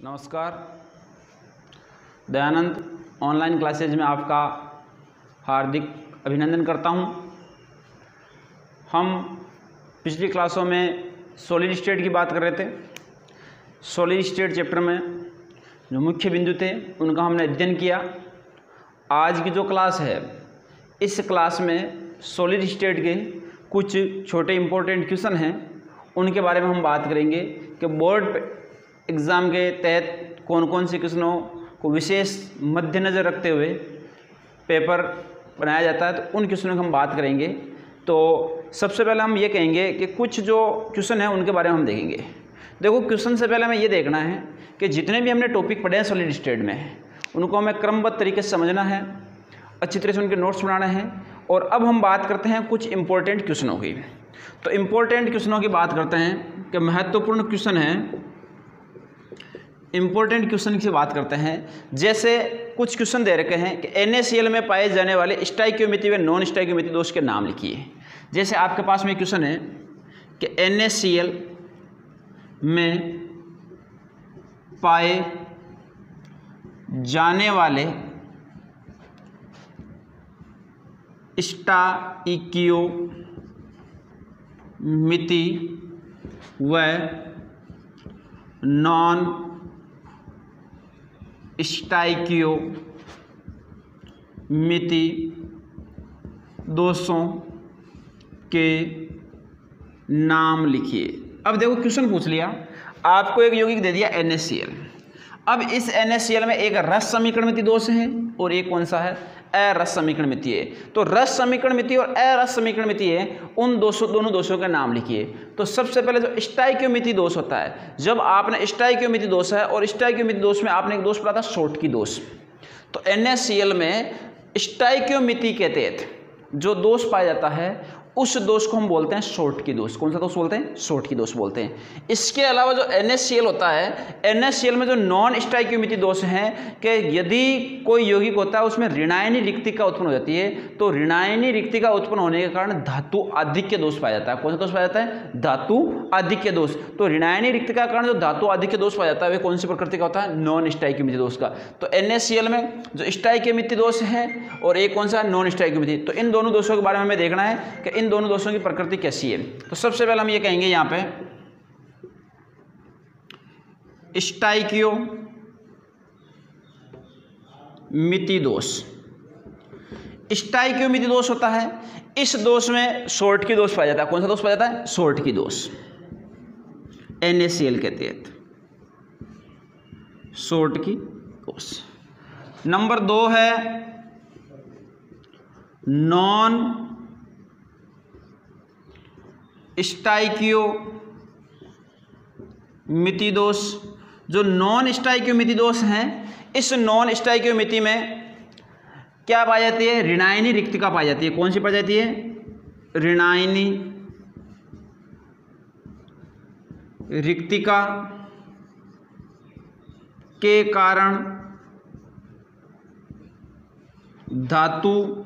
नमस्कार। Dayanand online classes में आपका हार्दिक अभिनंदन करता हूं। हम पिछली क्लासों में सॉलिड स्टेट की बात कर रहे थे। सॉलिड स्टेट चैप्टर में जो मुख्य बिंदु थे उनका हमने अध्ययन किया। आज की जो क्लास है, इस क्लास में सॉलिड स्टेट के कुछ छोटे इम्पोर्टेंट क्वेश्चन हैं, उनके बारे में हम बात करेंगे कि बोर्ड एग्ज़ाम के तहत कौन कौन से क्वेश्चनों को विशेष मद्देनज़र रखते हुए पेपर बनाया जाता है, तो उन क्वेश्चनों की हम बात करेंगे। तो सबसे पहले हम ये कहेंगे कि कुछ जो क्वेश्चन हैं उनके बारे में हम देखेंगे। देखो, क्वेश्चन से पहले हमें ये देखना है कि जितने भी हमने टॉपिक पढ़े हैं सॉलिड स्टेट में, उनको हमें क्रमबद्ध तरीके से समझना है, अच्छी तरह से उनके नोट्स बनाने हैं। और अब हम बात करते हैं कुछ इम्पोर्टेंट क्वेश्चनों की। तो इम्पोर्टेंट क्वेश्चनों की बात करते हैं कि महत्वपूर्ण क्वेश्चन हैं, इम्पोर्टेंट क्वेश्चन की बात करते हैं। जैसे कुछ क्वेश्चन दे रखे हैं कि NaCl में पाए जाने वाले स्टोइकियोमेट्री व नॉन स्टोइकियोमेट्री दोष के नाम लिखिए। जैसे आपके पास में क्वेश्चन है कि NaCl में पाए जाने वाले स्टोइकियोमेट्री व नॉन स्टोइकियोमेट्री दोषों के नाम लिखिए। अब देखो, क्वेश्चन पूछ लिया, आपको एक यौगिक दे दिया NaCl। अब इस NaCl में एक रस समीकरणमिति दोष है और एक कौन सा है, अरस समीकरणमिति है। तो रस समीकरणमिति और अरस समीकरणमिति है, उन दोनों दोषों के नाम लिखिए। तो सबसे पहले जो स्टोइकियोमेट्री दोष होता है, जब आपने स्टोइकियोमेट्री दोष है और स्टोइकियोमेट्री दोष में आपने एक दोष पढ़ा था शॉर्टकी दोष। तो NaCl में स्टोइकियोमेट्री के तहत जो दोष पाया जाता है उस दोष को हम बोलते हैं शॉर्टकी दोष। कौन सा दोष बोलते हैं? शॉर्टकी दोष बोलते हैं। इसके अलावा जो NaCl होता है, NaCl में जो नॉन स्टोइकियोमेट्री दोष हैं कि यदि कोई यौगिक होता है उसमें ऋणायनी रिक्तिका उत्पन्न हो जाती है, तो ऋणायनी रिक्तिका उत्पन्न होने के कारण धातु आधिक्य दोष पाया जाता है। कौन सा दोष पाया जाता है? धातु आधिक्य दोष। तो ऋणायनी रिक्तिका के कारण जो धातु आधिक्य दोष पाया जाता है वह कौन सी प्रकृति का होता है? नॉन स्टोइकियोमेट्री दोष का। तो NaCl में जो स्टोइकियोमेट्री दोष है और एक कौन सा? Non stoichiometry. तो इन दोनों दोषों के बारे में हमें देखना है कि इन दोनों दोषों की प्रकृति कैसी है। तो सबसे पहले हम ये कहेंगे यहाँ पे स्टोइकियोमेट्री दोष। स्टोइकियोमेट्री दोष होता है, इस दोष में शॉर्टकी दोष पाया जाता है। कौन सा दोष पाया जाता है? शॉर्टकी दोष। NaCl के तहत शॉर्टकी दोष। नंबर 2 है नॉन स्टोइकियोमेट्री दोष। जो नॉन स्टोइकियोमेट्री दोष हैं, इस नॉन स्टोइकियोमेट्री में क्या पाई जाती है? ऋणायनी रिक्तिका पाई जाती है। कौन सी पाई जाती है? ऋणायनी रिक्तिका के कारण धातु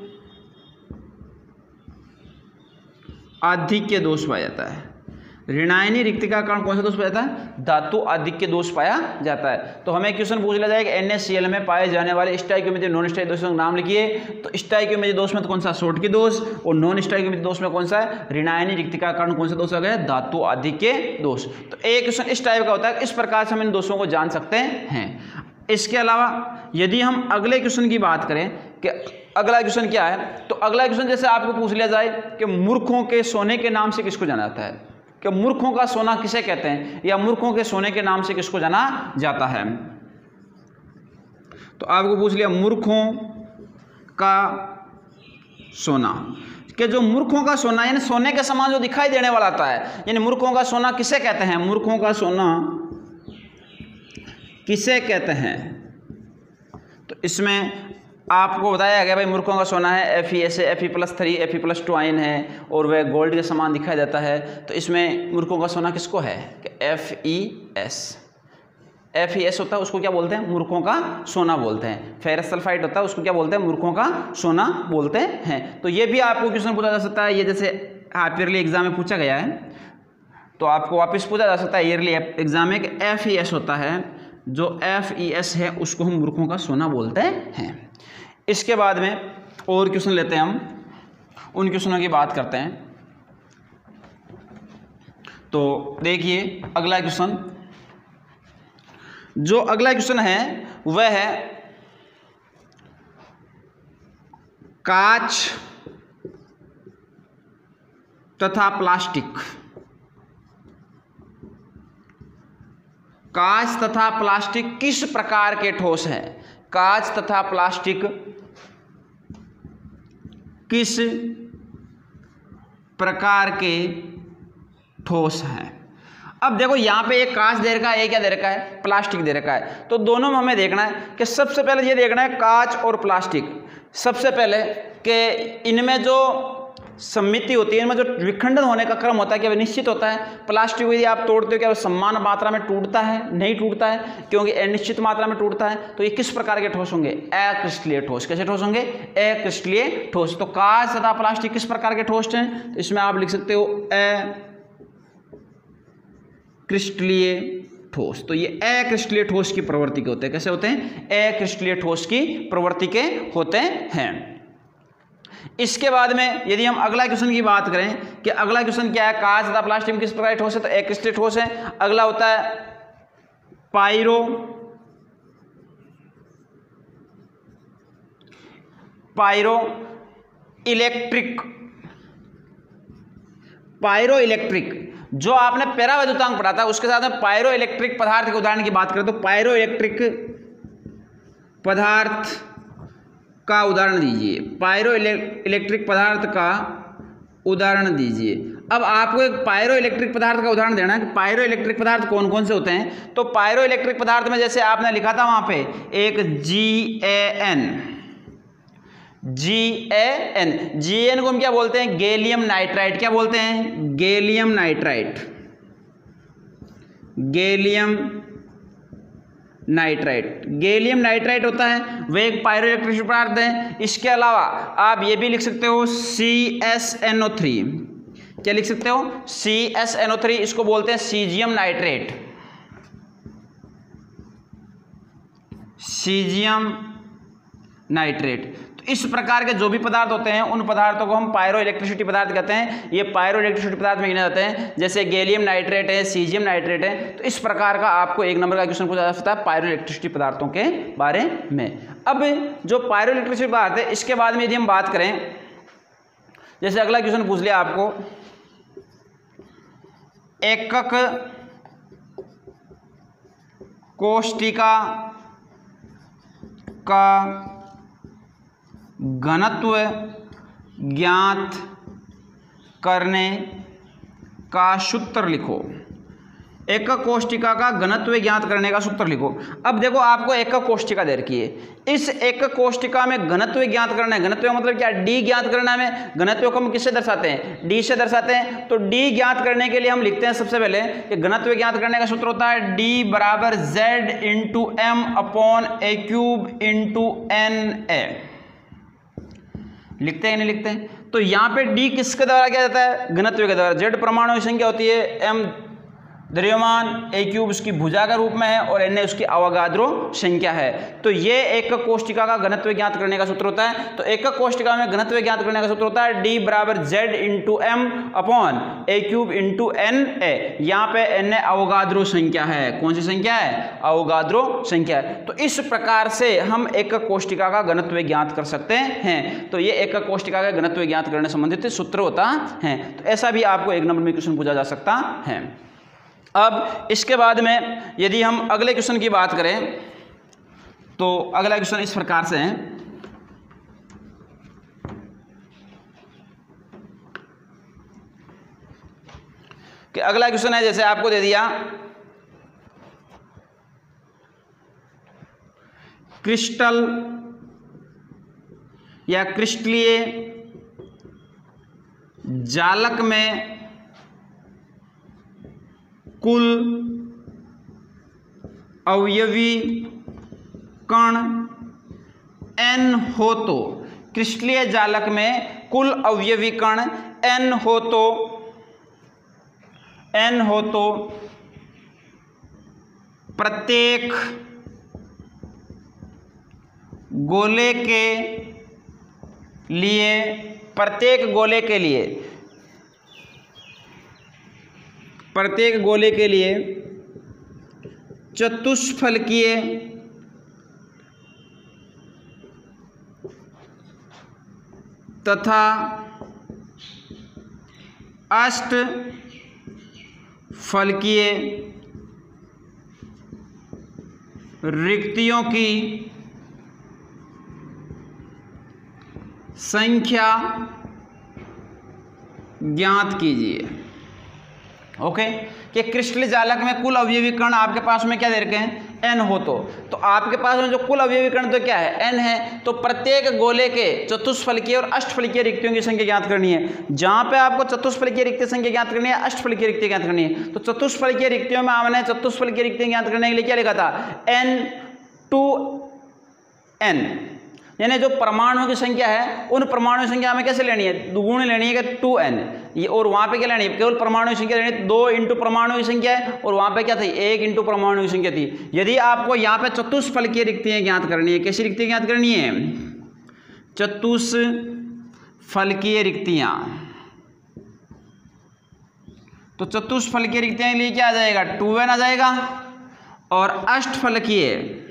आधिक्य दोष पाया जाता है। ऋणायनी रिक्तिका का कारण कौन सा दोष पाया जाता है? धातु आधिक्य दोष पाया जाता है। तो हमें क्वेश्चन पूछ लिया जाएगा NaCl में पाए जाने वाले स्टोइकियोमेट्री नॉन स्टोइकियोमेट्री दोषों का नाम लिखिए। तो स्टोइकियोमेट्री दोष में तो कौन सा? शॉर्टकी दोष। और नॉन स्टोइकियोमेट्री दोष में कौन सा है? ऋणायनी रिक्तिका का कारण कौन सा दोष आ गया? धातु आधिक्य दोष। तो एक क्वेश्चन इस टाइप का होता है। इस प्रकार से हम इन दोषों को जान सकते हैं। इसके अलावा यदि हम अगले क्वेश्चन की बात करें कि अगला क्वेश्चन क्या है, तो अगला क्वेश्चन जैसे आपको पूछ लिया जाए कि मूर्खों के सोने के नाम से किसको जाना जाता है, कि मूर्खों का सोना किसे कहते हैं, या मूर्खों के सोने के नाम से किसको जाना जाता है। तो आपको पूछ लिया मूर्खों का सोना, कि जो मूर्खों का सोना यानी सोने के समान जो दिखाई देने वाला आता है, यानी मूर्खों का सोना किसे कहते हैं? मूर्खों का सोना किसे कहते हैं? तो इसमें आपको बताया गया भाई मूर्खों का सोना है Fe से Fe+3 Fe+2 आयन है और वह गोल्ड के समान दिखाई देता है। तो इसमें मूर्खों का सोना किसको है? कि FeS होता है, उसको क्या बोलते हैं? मूर्खों का सोना बोलते हैं। फेरस सल्फाइड होता है, उसको क्या बोलते हैं? मूर्खों का सोना बोलते हैं। तो ये भी आपको क्वेश्चन पूछा जा सकता है। ये जैसे ईयरली एग्जाम में पूछा गया है, तो आपको वापस पूछा जा सकता है ईयरली एग्जाम में कि FeS होता है जो FES है उसको हम मूर्खों का सोना बोलते हैं। इसके बाद में और क्वेश्चन लेते हैं, हम उन क्वेश्चनों की बात करते हैं। तो देखिए अगला क्वेश्चन, जो अगला क्वेश्चन है वह है कांच तथा प्लास्टिक। कांच तथा प्लास्टिक किस प्रकार के ठोस हैं? कांच तथा प्लास्टिक किस प्रकार के ठोस हैं? अब देखो यहाँ पे एक कांच दे रखा है, एक क्या दे रखा है? प्लास्टिक दे रखा है। तो दोनों में हमें देखना है कि सबसे पहले ये देखना है कांच और प्लास्टिक, सबसे पहले कि इनमें जो सम्मिति होती है, इनमें जो विखंडन होने का क्रम होता है क्या वह निश्चित होता है? प्लास्टिक यदि आप तोड़ते हो क्या वह समान मात्रा में टूटता है? नहीं टूटता है, क्योंकि अनिश्चित मात्रा में टूटता है। तो ये किस प्रकार के ठोस होंगे? अक्रिस्टलीय ठोस। कैसे ठोस होंगे? अक्रिस्टलीय ठोस। तो कांच तथा प्लास्टिक किस प्रकार के ठोस हैं? तो इसमें आप लिख सकते हो अक्रिस्टलीय ठोस। तो ये अक्रिस्टलीय ठोस की प्रवृत्ति के होते हैं। कैसे होते हैं? अक्रिस्टलीय ठोस की प्रवृत्ति के होते हैं। इसके बाद में यदि हम अगला क्वेश्चन की बात करें कि अगला क्वेश्चन क्या है, कांच तथा प्लास्टिक में किस प्रकार के ठोस है? तो अक्रिस्टलीय ठोस है। अगला होता है पायरो इलेक्ट्रिक। जो आपने पैरावैद्युतांक पढ़ा था उसके साथ में पायरो इलेक्ट्रिक पदार्थ के उदाहरण की बात करें तो पायरो इलेक्ट्रिक पदार्थ का उदाहरण दीजिए। पायरो इलेक्ट्रिक पदार्थ का उदाहरण दीजिए। अब आपको एक पायरो इलेक्ट्रिक पदार्थ का उदाहरण देना है कि पायरो इलेक्ट्रिक पदार्थ कौन कौन से होते हैं। तो पायरो इलेक्ट्रिक पदार्थ में जैसे आपने लिखा था वहां पे एक GAN को हम क्या बोलते हैं? Gallium nitride. क्या बोलते हैं? Gallium nitride. गैलियम नाइट्राइड होता है, वह एक पायरो इलेक्ट्रिक पदार्थ है। इसके अलावा आप ये भी लिख सकते हो CSNO3। क्या लिख सकते हो? CSNO3। इसको बोलते हैं सीजियम नाइट्रेट। तो इस प्रकार के जो भी पदार्थ होते हैं उन पदार्थों को हम पायरो इलेक्ट्रिसिटी पदार्थ कहते हैं। ये पायरो इलेक्ट्रिसिटी पदार्थ में गिने जाते हैं, जैसे गैलियम नाइट्रेट है, सीजियम नाइट्रेट है। तो इस प्रकार का आपको एक नंबर का क्वेश्चन पूछा जा सकता है पायरो इलेक्ट्रिसिटी पदार्थों के बारे में। अब जो पायरो इलेक्ट्रिसिटी पदार्थ है इसके बाद में यदि हम बात करें, जैसे अगला क्वेश्चन पूछ लिया आपको, एकक कोष्ठिका का घनत्व ज्ञात करने का सूत्र लिखो। एकक कोष्ठिका का घनत्व ज्ञात करने का सूत्र लिखो। अब देखो आपको एकक कोष्ठिका दे रखी है, इस एकक कोष्ठिका में घनत्व ज्ञात करना है। घनत्व मतलब क्या? D ज्ञात करना है। घनत्व को हम किससे दर्शाते हैं? D से दर्शाते हैं। तो D ज्ञात करने के लिए हम लिखते हैं सबसे पहले कि घनत्व ज्ञात करने का सूत्र होता है D बराबर Z/m/a³/NA। लिखते हैं नहीं लिखते हैं? तो यहाँ पे D किसके द्वारा किया जाता है? घनत्व के द्वारा। Z परमाणु की संख्या होती है, m द्रव्यमान, a³ उसकी भुजा का रूप में है और Na उसकी अवोगाद्रो संख्या है। तो ये एकक कोष्ठिका का घनत्व ज्ञात करने का सूत्र होता है। तो एकक कोष्ठिका में घनत्व ज्ञात करने का सूत्र होता है D बराबर Z/m/a³/Na। यहाँ पे Na अवोगाद्रो संख्या है। कौन सी संख्या है? अवोगाद्रो संख्या है। तो इस प्रकार से हम एकक कोष्ठिका का घनत्व ज्ञात कर सकते हैं। तो ये एकक कोष्ठिका का घनत्व ज्ञात करने संबंधित सूत्र होता है। तो ऐसा भी आपको एक नंबर में क्वेश्चन पूछा जा सकता है। अब इसके बाद में यदि हम अगले क्वेश्चन की बात करें तो अगला क्वेश्चन इस प्रकार से है कि अगला क्वेश्चन है, जैसे आपको दे दिया क्रिस्टल या क्रिस्टलीय जालक में कुल अवयवी कण n हो तो, क्रिस्टलीय जालक में कुल अवयवी कण n हो तो प्रत्येक गोले के लिए, प्रत्येक गोले के लिए चतुष्फलकीय तथा अष्टफलकीय रिक्तियों की संख्या ज्ञात कीजिए। ओके, कि क्रिस्टल जालक में कुल अवयवी कण आपके पास में क्या दे रखे हैं, n हो तो आपके पास में जो कुल अवयवी कण तो क्या है, n है। तो प्रत्येक गोले के चतुष्फलकीय और अष्टफलकीय रिक्तियों की संख्या ज्ञात करनी है। जहां पे आपको चतुष्फलकीय रिक्ति संख्या ज्ञात करनी है, अष्टफलकीय रिक्ति ज्ञात करनी है। तो चतुष्फलकीय रिक्तियों में हमने चतुष्फलकीय रिक्ति ज्ञात करने के लिए क्या लिखा था, n यानी जो परमाणुओं की संख्या है उन परमाणु की संख्या हमें कैसे लेनी है, दुगुनी लेनी है कि 2n। ये और वहाँ पे क्या लेनी है, केवल परमाणु की संख्या लेनी है, 2 इंटू परमाणु की संख्या है, और वहाँ पे क्या थी, 1 इंटू परमाणु की संख्या थी। यदि आपको यहाँ पे चतुष्फलकीय रिक्तियाँ ज्ञात करनी है, कैसी रिक्तियाँ ज्ञात करनी है, चतुष्फलकीय रिक्तियाँ। तो चतुष्फलकीय रिक्तियाँ के लिए क्या आ जाएगा, 2n आ जाएगा, और अष्टफलकीय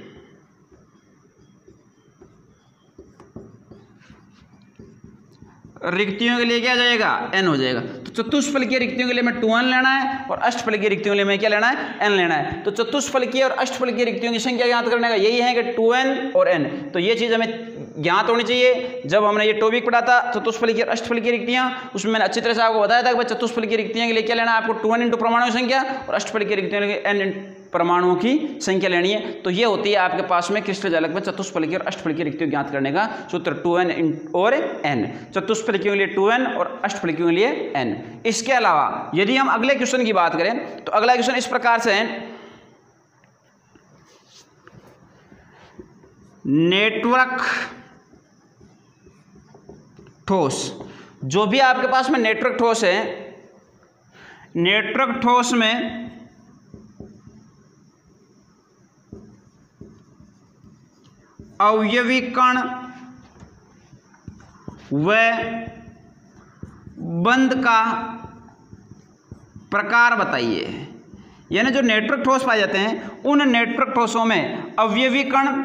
रिक्तियों के लिए क्या जाएगा, n हो जाएगा। तो चतुष्फलकीय रिक्तियों के लिए मैं 2n लेना है, और अष्टफलकीय रिक्तियों के लिए मैं क्या लेना है, n लेना है। तो चतुष्फलकीय और अष्टफलकीय रिक्तियों की संख्या ज्ञात करने का यही है कि 2n और n। तो ये चीज़ हमें ज्ञात होनी चाहिए। जब हमने ये टॉपिक पढ़ा था चतुष्फलकीय और अष्टफलकीय रिक्तियाँ, उसमें मैंने अच्छी तरह से आपको बताया था कि भाई चतुष्फलकीय रिक्तियों के लिए क्या लेना है, आपको 2n इंटू परमाणु की संख्या, और अष्टफलकीय रिक्तियों के लिए n परमाणुओं की संख्या लेनी है। तो ये होती है आपके पास में क्रिस्टल जालक में चतुष्फलकीय और अष्टफलकीय रिक्तियों ज्ञात करने का सूत्र, 2n और n। चतुष्फलकियों के लिए 2n और अष्टफलकियों के लिए n। इसके अलावा यदि हम अगले क्वेश्चन की बात करें तो अगला क्वेश्चन इस प्रकार से है, नेटवर्क ठोस। जो भी आपके पास में नेटवर्क ठोस है, नेटवर्क ठोस में अवयवी कण व बंध का प्रकार बताइए। यानी जो नेटवर्क ठोस पाए जाते हैं उन नेटवर्क ठोसों में अवयवी कण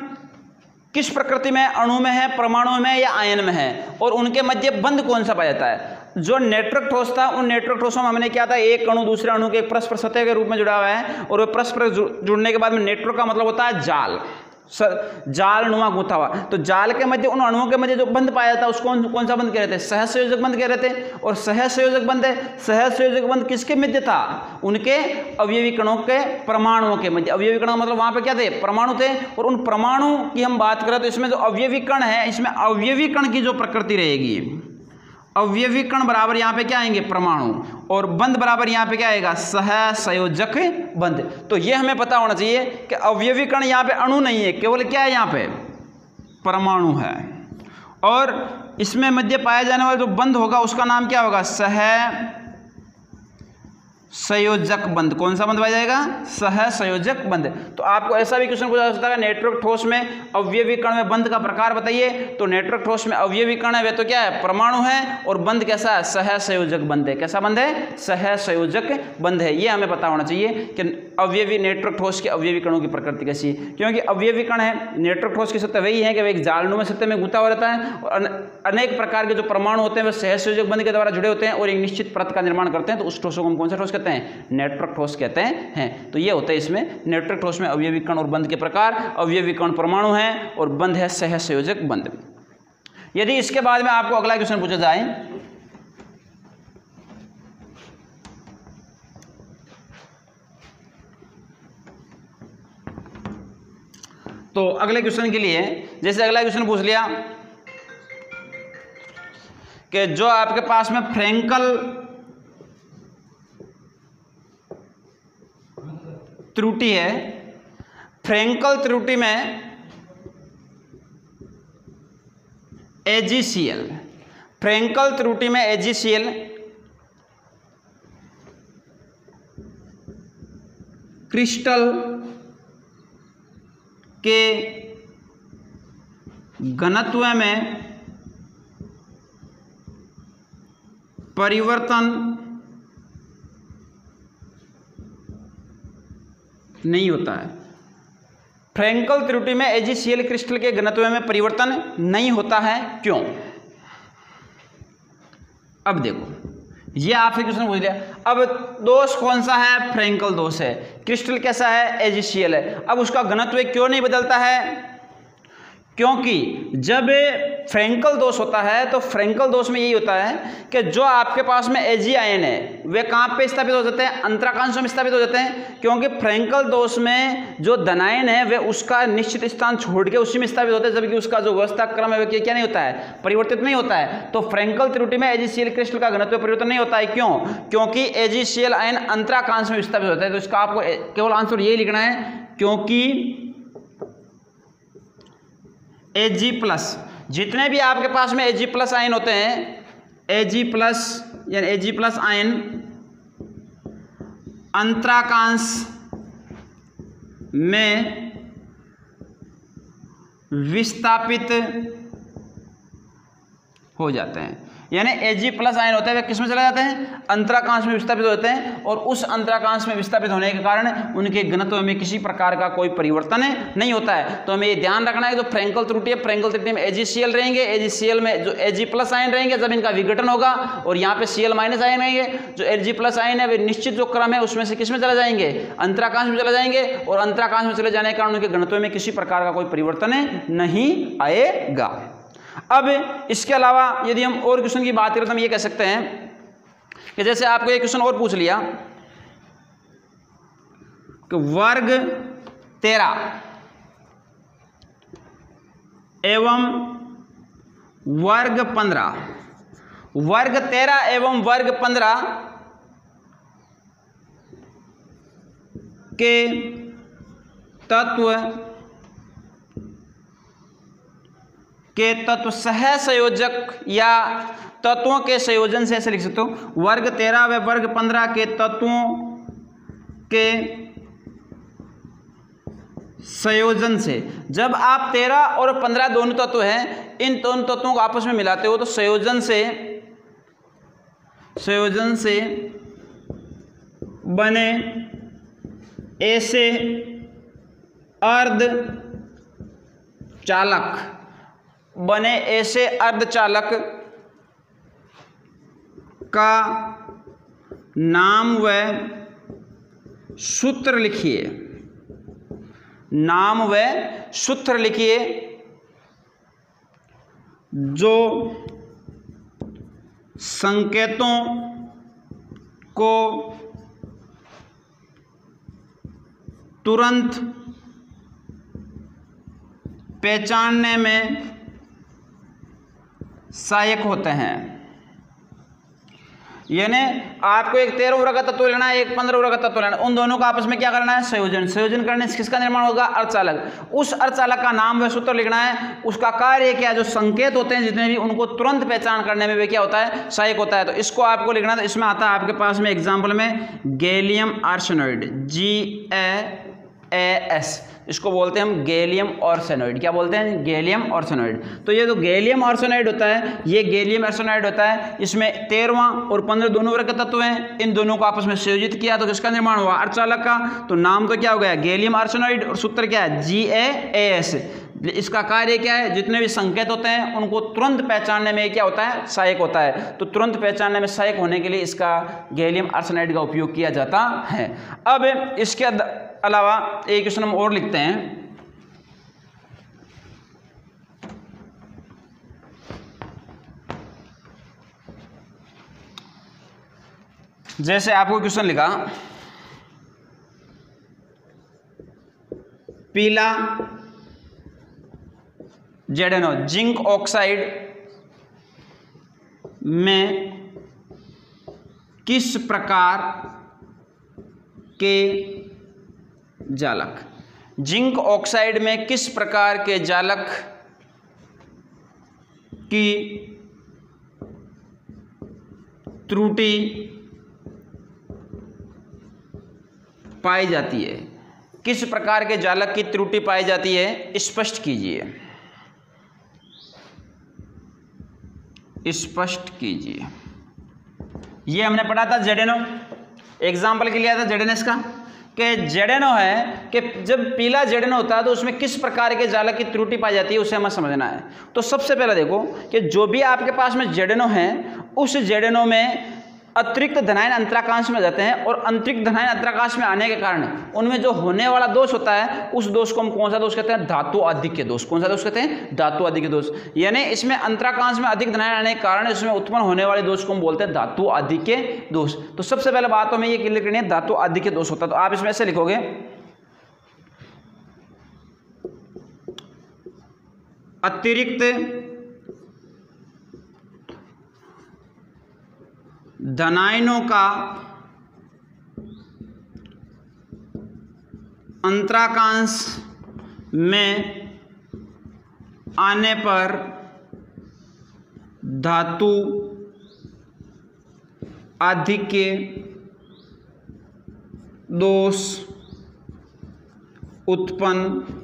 किस प्रकृति में, अणु में है, परमाणु में या आयन में है, और उनके मध्य बंध कौन सा पाया जाता है। जो नेटवर्क ठोस था उन नेटवर्क ठोसों में हमने क्या था, एक अणु दूसरे अणु के परस्पर सतह के रूप में जुड़ा हुआ है, और वह परस्पर जुड़ने के बाद में नेटवर्क का मतलब होता है जाल, जाल नुमा गुथा हुआ। तो जाल के मध्य उन अणुओं के मध्य जो बंध पाया जाता है उसको कौन सा बंध कह रहे थे, सहसंयोजक बंध कह रहे थे। और सहसंयोजक बंध है, सहसंयोजक बंध किसके मध्य था, उनके अवयवी कणों के परमाणुओं के मध्य। अवयवी कण मतलब वहां पे क्या थे, परमाणु थे। और उन परमाणु की हम बात करें तो इसमें जो अवयवी कण है, इसमें अवयवी कण की जो प्रकृति रहेगी, अवयवी कण बराबर यहाँ पे क्या आएंगे, परमाणु, और बंध बराबर यहाँ पे क्या आएगा, सहसंयोजक बंध। तो ये हमें पता होना चाहिए कि अवयवी कण यहाँ पे अणु नहीं है, केवल क्या है, यहाँ पे परमाणु है। और इसमें मध्य पाया जाने वाला जो बंध होगा उसका नाम क्या होगा, सहसंयोजक बंध। कौन सा बंध पाया जाएगा, सहसंयोजक बंध। तो आपको ऐसा भी क्वेश्चन पूछा जा सकता है, नेटवर्क ठोस में अवयवी कण में बंध का प्रकार बताइए। तो नेटवर्क ठोस में अवयवी कण है वे तो क्या है, परमाणु है, और बंध कैसा है, सहसंयोजक बंध है। कैसा बंध है, सहसंयोजक बंध है। ये हमें पता होना चाहिए कि अवयवी नेटवर्क ठोस के अवयवी कणों की प्रकृति कैसी है। क्योंकि अवयवी कण है, नेटवर्क ठोस की सतह वही है कि वे एक जालनुमा सतह में गुथा हुआ रहता है, और अनेक प्रकार के जो परमाणु होते हैं वे सहसंयोजक बंध के द्वारा जुड़े होते हैं और एक निश्चित परत का निर्माण करते हैं। तो उस ठोसों को हम कौन सा ठोस कहते हैं, नेटवर्क ठोस कहते हैं। तो ये होता है इसमें नेटवर्क ठोस में अवयवी कण और बंध के प्रकार। अवयवी कण परमाणु है और बंध है सहसंयोजक बंध। यदि इसके बाद में आपको अगला क्वेश्चन पूछा जाए, तो अगले क्वेश्चन के लिए जैसे अगला क्वेश्चन पूछ लिया कि जो आपके पास में फ्रैंकल त्रुटि है, फ्रैंकल त्रुटि में एजीसीएल, फ्रैंकल त्रुटि में एजीसीएल क्रिस्टल के घनत्व में परिवर्तन नहीं होता है। फ्रैंकल त्रुटि में AgCl क्रिस्टल के घनत्व में परिवर्तन नहीं होता है, क्यों? अब देखो, ये आपसे क्वेश्चन पूछ लिया। अब दोष कौन सा है? फ्रैंकल दोष है। क्रिस्टल कैसा है? AgCl है। अब उसका घनत्व क्यों नहीं बदलता है? क्योंकि जब फ्रैंकल दोष होता है तो फ्रैंकल दोष में यही होता है कि जो आपके पास में Ag आयन है वे कहाँ पे स्थापित हो जाते हैं? अंतराकांश में स्थापित हो जाते हैं। क्योंकि फ्रैंकल दोष में जो धनायन है वे उसका निश्चित स्थान छोड़ के उसी में स्थापित होते हैं, जबकि उसका जो व्यवस्था क्रम है वह क्या नहीं होता है? परिवर्तित नहीं होता है। तो फ्रैंकल त्रुटि में AgCl क्रिस्टल का घनत्व परिवर्तन नहीं होता है, क्यों? क्योंकि AgCl आयन अंतराकांश में स्थापित होता है। तो इसका आपको केवल आंसर यही लिखना है, क्योंकि Ag+, जितने भी आपके पास में Ag+ आयन होते हैं, Ag+ यानी Ag+ आयन अंतराकांश में विस्थापित हो जाते हैं। यानी Ag+ आयन होते हैं वे किस में चले जाते हैं? अंतराकांश में विस्थापित होते हैं, और उस अंतराकांश में विस्थापित होने के कारण उनके घनत्व में किसी प्रकार का कोई परिवर्तन नहीं होता है। तो हमें ये ध्यान रखना है कि जो फ्रैंकल त्रुटि है, फ्रैंकल त्रुटि में AgCl रहेंगे, AgCl में जो Ag+ आयन रहेंगे जब इनका विघटन होगा, और यहाँ पे Cl- आयन रहेंगे। जो Ag+ आयन है वे निश्चित जो क्रम है उसमें से किस में चले जाएंगे? अंतराकांश में चले जाएंगे, और अंतराकांश में चले जाने के कारण उनके घनत्व में किसी प्रकार का कोई परिवर्तन नहीं आएगा। अब इसके अलावा यदि हम और क्वेश्चन की बात करें तो हम ये कह सकते हैं कि जैसे आपको एक क्वेश्चन और पूछ लिया कि वर्ग 13 एवं वर्ग 15, वर्ग 13 एवं वर्ग 15 के तत्व सहसंयोजक या तत्वों के संयोजन से ऐसे लिख सकते हो, वर्ग 13 व वर्ग 15 के तत्वों के संयोजन से। जब आप 13 और 15 दोनों तत्व हैं, इन दोनों तत्वों को आपस में मिलाते हो तो संयोजन से बने ऐसे अर्धचालक का नाम व सूत्र लिखिए। नाम व सूत्र लिखिए जो संकेतों को तुरंत पहचानने में सहायक होते हैं। यानी आपको एक 13 उर्वरक का तत्व लेना है, एक 15 उर्वरक का तत्व लेना है, उन दोनों का आपस में क्या करना है? संयोजन करने से किसका निर्माण होगा? अर्धचालक। उस अर्धचालक का नाम व सूत्र लिखना है। उसका कार्य क्या है? जो संकेत होते हैं जितने भी, उनको तुरंत पहचान करने में वे क्या होता है? सहायक होता है। तो इसको आपको लिखना है। तो इसमें आता है आपके पास में एग्जाम्पल में गैलियम आर्सेनाइड, GaAs, इसको बोलते हैं हम गैलियम आर्सेनाइड। क्या बोलते हैं? Gallium arsenide. तो ये जो गैलियम आर्सेनाइड होता है, ये गैलियम आर्सेनाइड होता है, इसमें 13वां और 15 दोनों वर्ग के तत्व हैं। इन दोनों को आपस में संयोजित किया तो किसका निर्माण हुआ? अर्धचालक का। तो नाम तो क्या हो गया? गैलियम आर्सेनाइड, और सूत्र क्या है? GaAs। इसका कार्य क्या है? जितने भी संकेत होते हैं उनको तुरंत पहचानने में क्या होता है? सहायक होता है। तो तुरंत पहचानने में सहायक होने के लिए इसका गैलियम आर्सेनाइड का उपयोग किया जाता है। अब इसके अलावा एक क्वेश्चन हम और लिखते हैं। जैसे आपको क्वेश्चन लिखा, पीला ZnO जिंक ऑक्साइड में किस प्रकार के जालक, जिंक ऑक्साइड में किस प्रकार के जालक की त्रुटि पाई जाती है? किस प्रकार के जालक की त्रुटि पाई जाती है? स्पष्ट कीजिए। स्पष्ट कीजिए। ये हमने पढ़ा था ZNO, एग्जाम्पल के लिए आता ZNS का कि ZNO है कि जब पीला ZNO होता है तो उसमें किस प्रकार के जालक की त्रुटि पाई जाती है, उसे हमें समझना है। तो सबसे पहले देखो कि जो भी आपके पास में ZNO है, उस ZNO में अतिरिक्त धनायन अंतराकांश में जाते हैं, और अतिरिक्त धनायन अंतराकांश में आने के कारण उनमें जो होने वाला दोष होता है, उस दोष को हम कौन सा दोष कहते हैं? धातु आधिक्य दोष। कौन सा दोष कहते हैं? धातु आधिक्य दोष। यानी इसमें अंतराकांश में अधिक धनायन आने के कारण इसमें उत्पन्न होने वाले दोष को हम बोलते हैं धातु आधिक्य दोष। तो सबसे पहले बात हमें ये क्लियर करनी है, धातु आधिक्य दोष होता है। तो आप इसमें ऐसे लिखोगे, अतिरिक्त धनायनों का अंतराकांश में आने पर धातु आधिक्य दोष उत्पन्न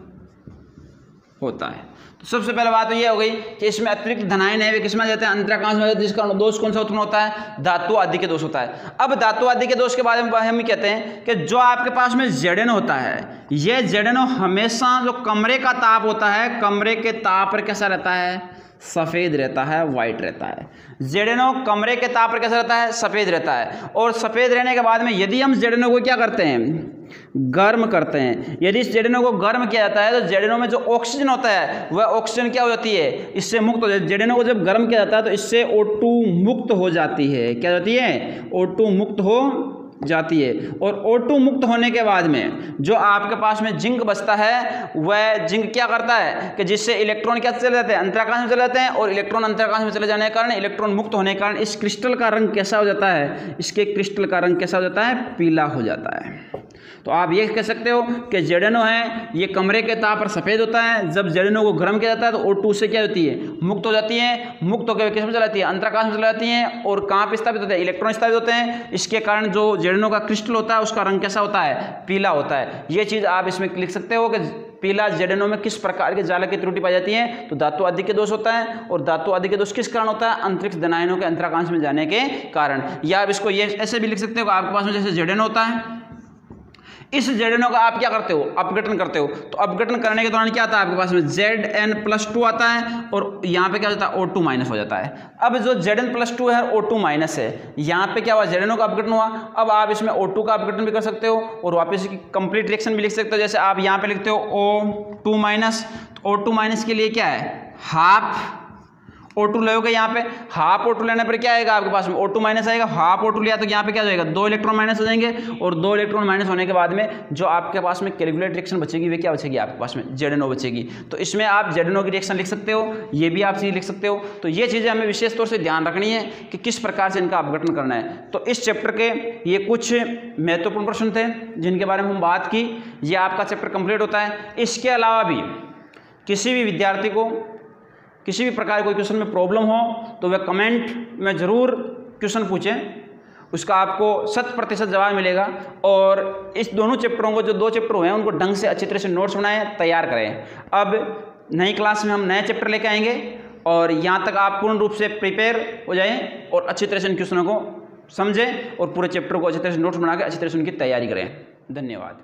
होता है। तो सबसे पहले बात तो ये हो गई कि इसमें अतिरिक्त धनायन है, वे किस में जाते हैं? अंतराकांश में, जिसका दोष कौन सा उत्पन्न होता है? धातु आधिक्य दोष होता है। अब धातु आधिक्य दोष के बारे में हम कहते हैं कि जो आपके पास में ZNO होता है, यह ZNO हमेशा जो कमरे का ताप होता है, कमरे के ताप पर कैसा रहता है? सफ़ेद रहता है, वाइट रहता है। ZNO कमरे के ताप पर कैसा रहता है? सफ़ेद रहता है। और सफ़ेद रहने के बाद में यदि हम ZNO को क्या करते हैं? गर्म करते हैं। यदि इस ZNO को गर्म किया जाता है तो ZNO में जो ऑक्सीजन होता है वह ऑक्सीजन क्या हो जाती है? इससे मुक्त हो जाती है। ZNO को जब गर्म किया जाता है तो इससे O2 मुक्त हो जाती है। क्या होती है? O2 मुक्त हो जाती है। और O2 मुक्त होने के बाद में जो आपके पास में जिंक बचता है, वह जिंक क्या करता है कि जिससे इलेक्ट्रॉन क्या चले जाते हैं? अंतराकांश में चले जाते हैं। और इलेक्ट्रॉन अंतराकांश में चले जाने के कारण, इलेक्ट्रॉन मुक्त होने के कारण इस क्रिस्टल का रंग कैसा हो जाता है? इसके क्रिस्टल का रंग कैसा हो जाता है? पीला हो जाता है। तो आप ये कह सकते हो कि ZNO है, ये कमरे के ताप पर सफ़ेद होता है। जब ZNO को गर्म किया जाता है तो O2 से क्या होती है? मुक्त हो जाती है। मुक्त होकर किस में चला जाती है? अंतराकाश में चला जाती हैं। और कहाँ पे स्थापित होते हैं? इलेक्ट्रॉन स्थापित होते हैं। इसके कारण जो ZNO का क्रिस्टल होता है उसका रंग कैसा होता है? पीला होता है। ये चीज़ आप इसमें लिख सकते हो कि पीला ZNO में किस प्रकार के जालक की त्रुटि पाई जाती है? तो धातु आधिक्य दोष होता है। और धातु आधिक्य दोष किस कारण होता है? अंतरिक्ष धनायनों के अंतराकांश में जाने के कारण। या आप इसको ये ऐसे भी लिख सकते हो कि आपके पास में जैसे ZNO होता है, इस ZNO का आप क्या करते हो? अपघटन करते हो। तो अपघटन करने के दौरान क्या आता है आपके पास में? Zn+2 आता है, और यहाँ पे क्या हो जाता है? O2 माइनस हो जाता है। अब जो Zn+2 है, O2 माइनस है, यहाँ पे क्या हुआ? ZNO का अपघटन हुआ। अब आप इसमें O2 का अपघटन भी कर सकते हो और वापस इसकी कंप्लीट रिएक्शन भी लिख सकते हो। जैसे आप यहाँ पे लिखते हो O2 माइनस, तो O2 माइनस के लिए क्या है? हाफ O2 लोगे। यहाँ पे हाफ O2 लेने पर क्या आएगा आपके पास में? O2 माइनस आएगा। हाफ O2 लिया तो यहाँ पे क्या हो जाएगा? 2 इलेक्ट्रॉन माइनस हो जाएंगे। और 2 इलेक्ट्रॉन माइनस होने के बाद में जो आपके पास में कैलकुलेट रिएक्शन बचेगी, वे क्या बचेगी आपके पास में? ZNO बचेगी। तो इसमें आप ZNO की रिएक्शन लिख सकते हो, ये भी आप चीज़ लिख सकते हो। तो ये चीज़ें हमें विशेष तौर से ध्यान रखनी है कि किस प्रकार से इनका अपघटन करना है। तो इस चैप्टर के ये कुछ महत्वपूर्ण प्रश्न थे जिनके बारे में हम बात की। ये आपका चैप्टर कंप्लीट होता है। इसके अलावा भी किसी भी विद्यार्थी को किसी भी प्रकार कोई क्वेश्चन में प्रॉब्लम हो तो वह कमेंट में ज़रूर क्वेश्चन पूछें, उसका आपको 100% जवाब मिलेगा। और इस दोनों चैप्टरों को, जो 2 चैप्टर हुए हैं, उनको ढंग से अच्छी तरह से नोट्स बनाएं, तैयार करें। अब नई क्लास में हम नए चैप्टर लेकर आएंगे और यहाँ तक आप पूर्ण रूप से प्रिपेयर हो जाएं और अच्छी तरह से इन क्वेश्चनों को समझें और पूरे चैप्टर को अच्छी तरह से नोट्स बना के अच्छी तरह से उनकी तैयारी करें। धन्यवाद।